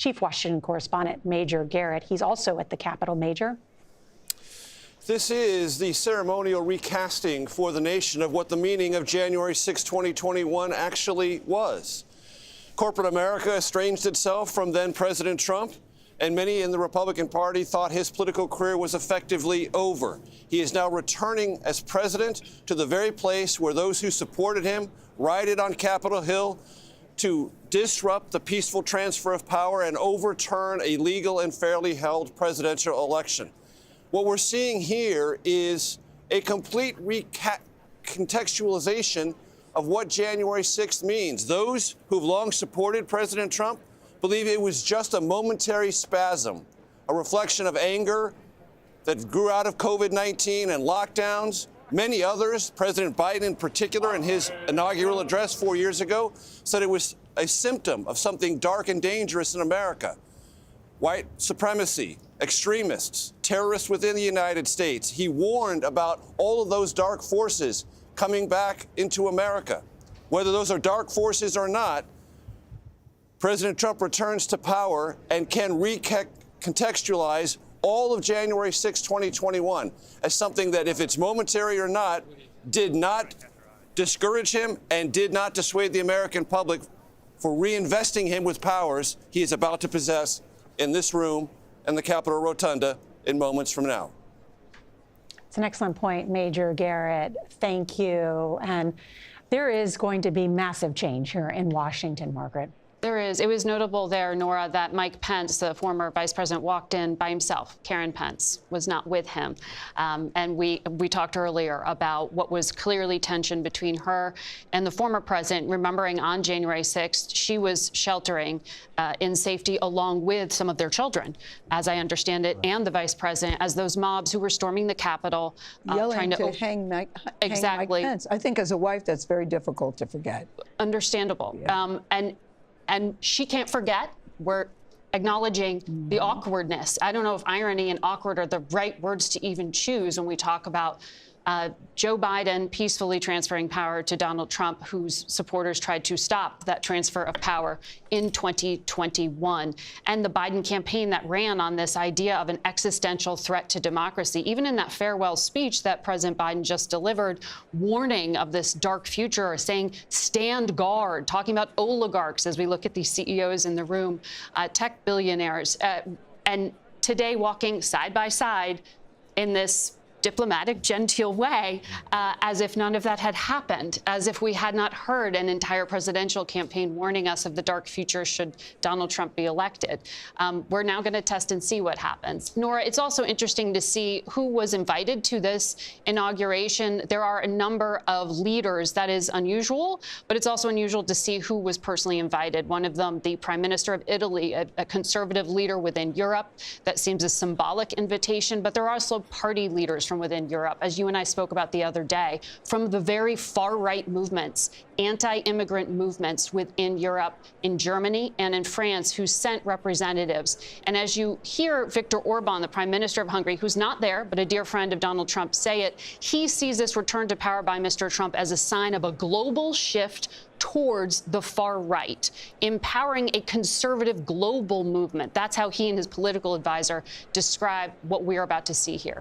Chief Washington correspondent Major Garrett. He's also at the Capitol. Major. This is the ceremonial recasting for the nation of what the meaning of January 6, 2021 actually was. Corporate America estranged itself from then President Trump, and many in the Republican Party thought his political career was effectively over. He is now returning as president to the very place where those who supported him rioted on Capitol Hill to disrupt the peaceful transfer of power and overturn a legal and fairly held presidential election. What we're seeing here is a complete recontextualization of what January 6th means. Those who've long supported President Trump believe it was just a momentary spasm, a reflection of anger that grew out of COVID-19 and lockdowns. Many others, President Biden in particular, in his inaugural address 4 years ago, said it was a symptom of something dark and dangerous in America. White supremacy, extremists, terrorists within the United States. He warned about all of those dark forces coming back into America. Whether those are dark forces or not, President Trump returns to power and can recontextualize all of January 6, 2021 as something that, if it's momentary or not, did not discourage him and did not dissuade the American public for reinvesting him with powers he is about to possess in this room and the Capitol Rotunda in moments from now. It's an excellent point, Major Garrett. Thank you. And there is going to be massive change here in Washington, Margaret. There is. It was notable there, Norah, that Mike Pence, the former vice president, walked in by himself. Karen Pence was not with him. And we talked earlier about what was clearly tension between her and the former president. Remembering on January 6th, she was sheltering in safety along with some of their children, as I understand it, and the vice president, as those mobs who were storming the Capitol. Yelling to hang Mike Pence. I think as a wife, that's very difficult to forget. Understandable. Yeah. And she can't forget. We're acknowledging the awkwardness. I don't know if irony and awkward are the right words to even choose when we talk about Joe Biden peacefully transferring power to Donald Trump, whose supporters tried to stop that transfer of power in 2021. And the Biden campaign that ran on this idea of an existential threat to democracy, even in that farewell speech that President Biden just delivered, warning of this dark future, saying stand guard, talking about oligarchs as we look at these CEOs in the room, tech billionaires, and today walking side by side in this diplomatic, genteel way, as if none of that had happened, as if we had not heard an entire presidential campaign warning us of the dark future should Donald Trump be elected. We're now going to test and see what happens. Norah, it's also interesting to see who was invited to this inauguration. There are a number of leaders. That is unusual, but it's also unusual to see who was personally invited. One of them, the Prime Minister of Italy, a conservative leader within Europe. That seems a symbolic invitation, but there are also party leaders from within Europe, as you and I spoke about the other day, from the very far-right movements, anti-immigrant movements within Europe, in Germany and in France, who sent representatives. And as you hear Viktor Orban, the Prime Minister of Hungary, who's not there, but a dear friend of Donald Trump, say it, he sees this return to power by Mr. Trump as a sign of a global shift towards the far right, empowering a conservative global movement. That's how he and his political advisor describe what we're about to see here.